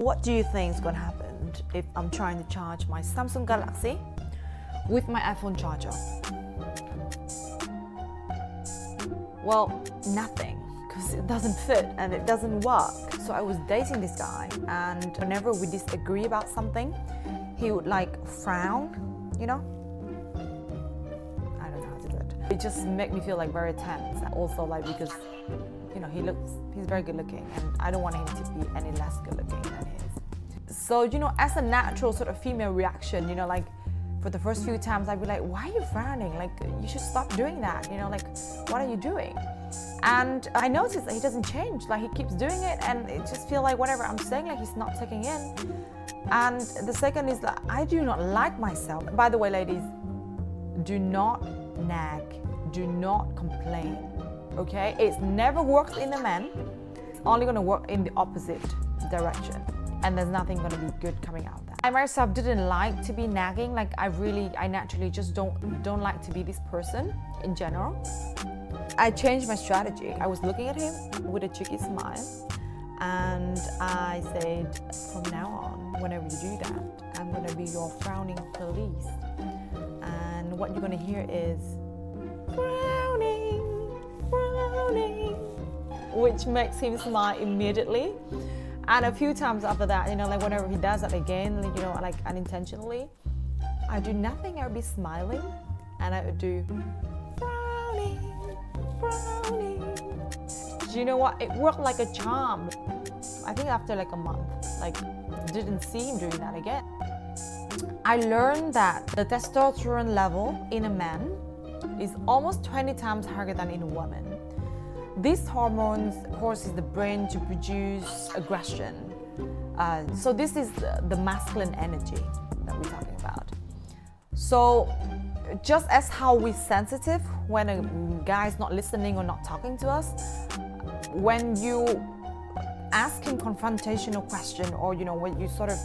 What do you think is going to happen if I'm trying to charge my Samsung Galaxy with my iPhone charger? Well, nothing, because it doesn't fit and it doesn't work. So I was dating this guy, and whenever we disagree about something, he would like frown, you know? I don't know how to do it. It just made me feel like very tense. Also like because, you know, he's very good looking, and I don't want him to be any less good looking than he is. So, you know, as a natural sort of female reaction, you know, like for the first few times I'd be like, why are you frowning? Like, you should stop doing that, you know, like, what are you doing? And I noticed that he doesn't change, like he keeps doing it, and it just feel like whatever I'm saying, like he's not taking in. And the second is that I do not like myself. By the way, ladies, do not nag, do not complain, okay? It never works in a man, it's only gonna work in the opposite direction, and there's nothing gonna be good coming out of that. I myself didn't like to be nagging, like I naturally just don't like to be this person in general. I changed my strategy. I was looking at him with a cheeky smile, and I said, from now on, whenever you do that, I'm gonna be your frowning police. And what you're gonna hear is, frowning, frowning, which makes him smile immediately. And a few times after that, you know, like whenever he does that again, you know, like unintentionally, I do nothing, I would be smiling, and I would do, frowning, frowning. Do you know what? It worked like a charm. I think after like a month, like didn't see him doing that again. I learned that the testosterone level in a man is almost 20 times higher than in a woman. These hormones causes the brain to produce aggression. So this is the masculine energy that we're talking about. So just as how we're sensitive when a guy is not listening or not talking to us, when you ask him confrontational question, or you know, when you sort of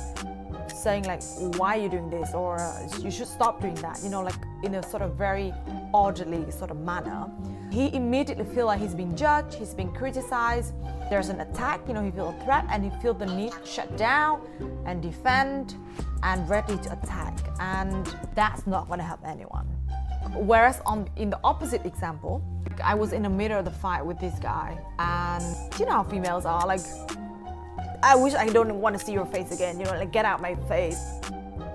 saying like, why are you doing this, or you should stop doing that, you know, like in a sort of very orderly sort of manner, he immediately feel like he's being judged, he's being criticized, there's an attack, you know, he feel a threat, and he feel the need to shut down and defend and ready to attack, and that's not going to help anyone. Whereas in the opposite example, I was in the middle of the fight with this guy, and you know how females are, like, I wish I don't want to see your face again, you know, like get out my face.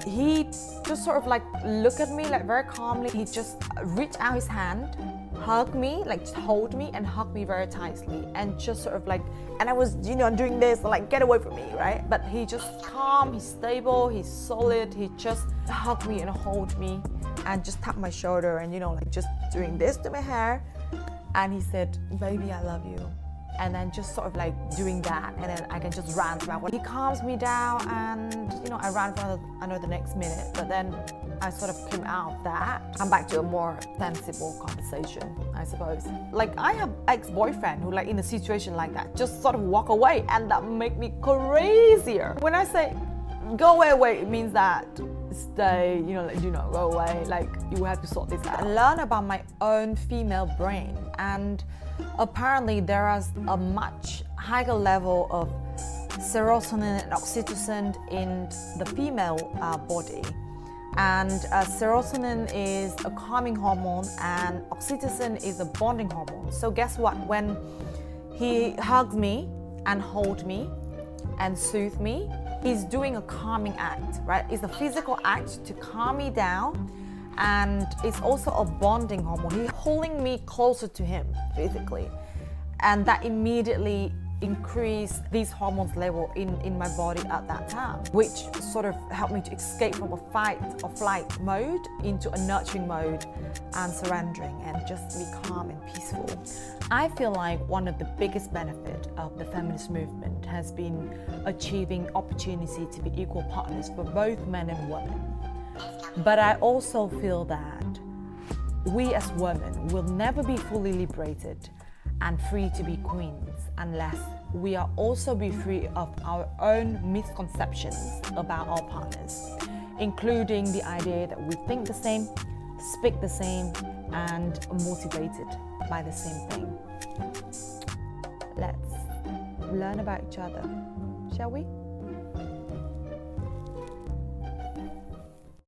He just sort of like look at me like very calmly. He just reached out his hand, hug me, like just hold me and hug me very tightly, and just sort of like, and I was, you know, doing this like, get away from me, right? But he just calm, he's stable, he's solid. He just hugged me and hold me and just tapped my shoulder, and you know, like just doing this to my hair, and he said, baby, I love you. And then just sort of like doing that, and then I can just rant about. He calms me down, and you know, I ran for another next minute, but then I sort of came out of that. I'm back to a more sensible conversation, I suppose. Like, I have ex-boyfriend who like in a situation like that just sort of walk away, and that make me crazier. When I say go away, it means that stay, you know, like do not go away, like you have to sort this out. I learn about my own female brain, and apparently there is a much higher level of serotonin and oxytocin in the female body. And serotonin is a calming hormone, and oxytocin is a bonding hormone. So guess what? When he hugs me and holds me and soothes me, he's doing a calming act, right? It's a physical act to calm me down, and it's also a bonding hormone. He's holding me closer to him physically, and that immediately increased these hormones level in my body at that time, which sort of helped me to escape from a fight or flight mode into a nurturing mode and surrendering and just be calm and peaceful. I feel like one of the biggest benefits of the feminist movement has been achieving opportunity to be equal partners for both men and women. But I also feel that we as women will never be fully liberated and free to be queens unless we are also be free of our own misconceptions about our partners, including the idea that we think the same, speak the same, and are motivated by the same thing. Let's learn about each other, shall we?